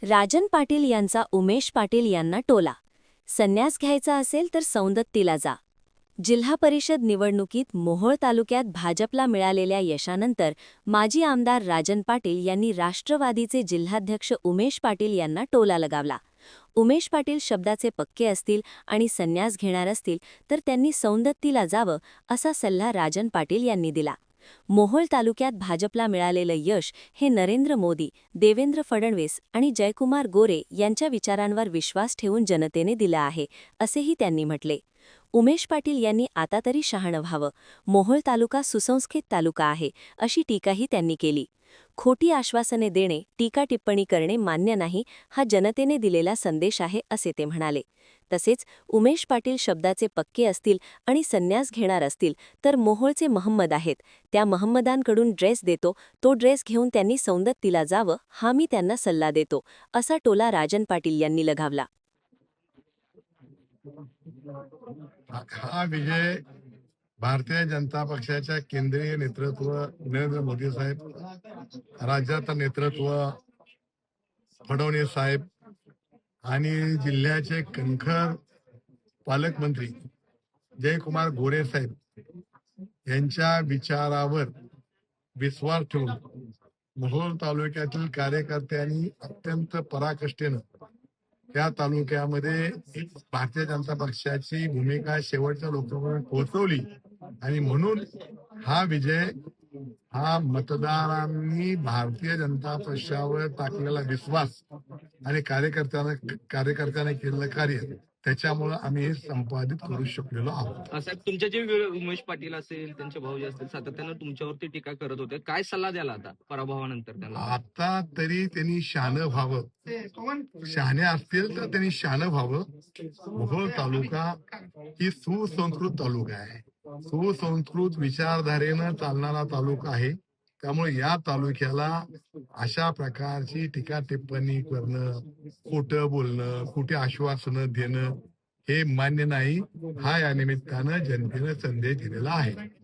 राजन पाटील यांचा उमेश पाटील यांना टोला. संन्यास घ्यायचा असेल तर सौंदत्तीला जा. जिल्हा परिषद निवडणुकीत मोहोळ तालुक्यात भाजपला मिळालेल्या यशानंतर माजी आमदार राजन पाटील यांनी राष्ट्रवादीचे जिल्हाध्यक्ष उमेश पाटील यांना टोला लगावला. उमेश पाटील शब्दाचे पक्के असतील आणि संन्यास घेणार असतील तर त्यांनी सौंदत्तीला जावं असा सल्ला राजन पाटील यांनी दिला. मोहोळ तालुक्यात भाजपला मिळालेलं यश हे नरेंद्र मोदी, देवेंद्र फडणवीस आणि जयकुमार गोरे यांच्या विचारांवर विश्वास ठेवून जनतेने दिलं आहे, असेही त्यांनी म्हटले. उमेश पाटील यांनी आता तरी शहाणं व्हावं. मोहोळ तालुका सुसंस्कृत तालुका आहे, अशी टीकाही त्यांनी केली. खोटी आश्वासने देणे, टीका टिप्पणी करणे मान्य नाही, हा जनतेने दिलेला संदेश आहे, असे ते म्हणाले. तसेच उमेश पाटील शब्दाचे पक्के असतील आणि संन्यास घेणार असतील तर मोहोळचे महम्मद आहेत, त्या महम्मदांकडून ड्रेस देतो, तो ड्रेस घेऊन त्यांनी सौंदत्तीला जावं, हा मी त्यांना सल्ला देतो, असा टोला राजन पाटील यांनी लगावला. हा विजय भारतीय जनता पक्षाच्या केंद्रीय नेतृत्व नरेंद्र मोदी साहेब, राज्याचं नेतृत्व फडणवीस साहेब आणि जिल्ह्याचे कणखर पालकमंत्री जयकुमार गोरे साहेब यांच्या विचारावर विश्वास ठेवून मोहोळ तालुक्यातील कार्यकर्त्यांनी अत्यंत पराकाष्ठेनं त्या तालुक्यामध्ये भारतीय जनता पक्षाची भूमिका शेवटच्या लोकांपर्यंत पोहोचवली आणि म्हणून हा विजय हा मतदारांनी भारतीय जनता पक्षावर टाकलेला विश्वास आणि कार्यकर्त्यांना केलेलं कार्य, त्याच्यामुळे आम्ही हे संपादित करू शकलेलो आहोत. साहेब, तुमचे जे उमेश पाटील असेल, त्यांचे भाऊ असतील, सातत्यानं तुमच्यावरती टीका करत होते, काय सल्ला द्याला आता पराभवानंतर त्यांना? आता तरी त्यांनी शहाणं व्हावं. शहाणे असतील तर त्यांनी शहाणं व्हावं. मोहोळ तालुका ही सुसंस्कृत तालुका आहे, सुसंस्कृत विचारधारेनं चालणारा तालुका आहे. त्यामुळे या तालुक्याला अशा प्रकारची टीका टिप्पणी करणं, खोटं बोलणं, खोटी आश्वासनं देणं हे मान्य नाही. हा या निमित्तानं जनतेनं संदेश दिलेला आहे.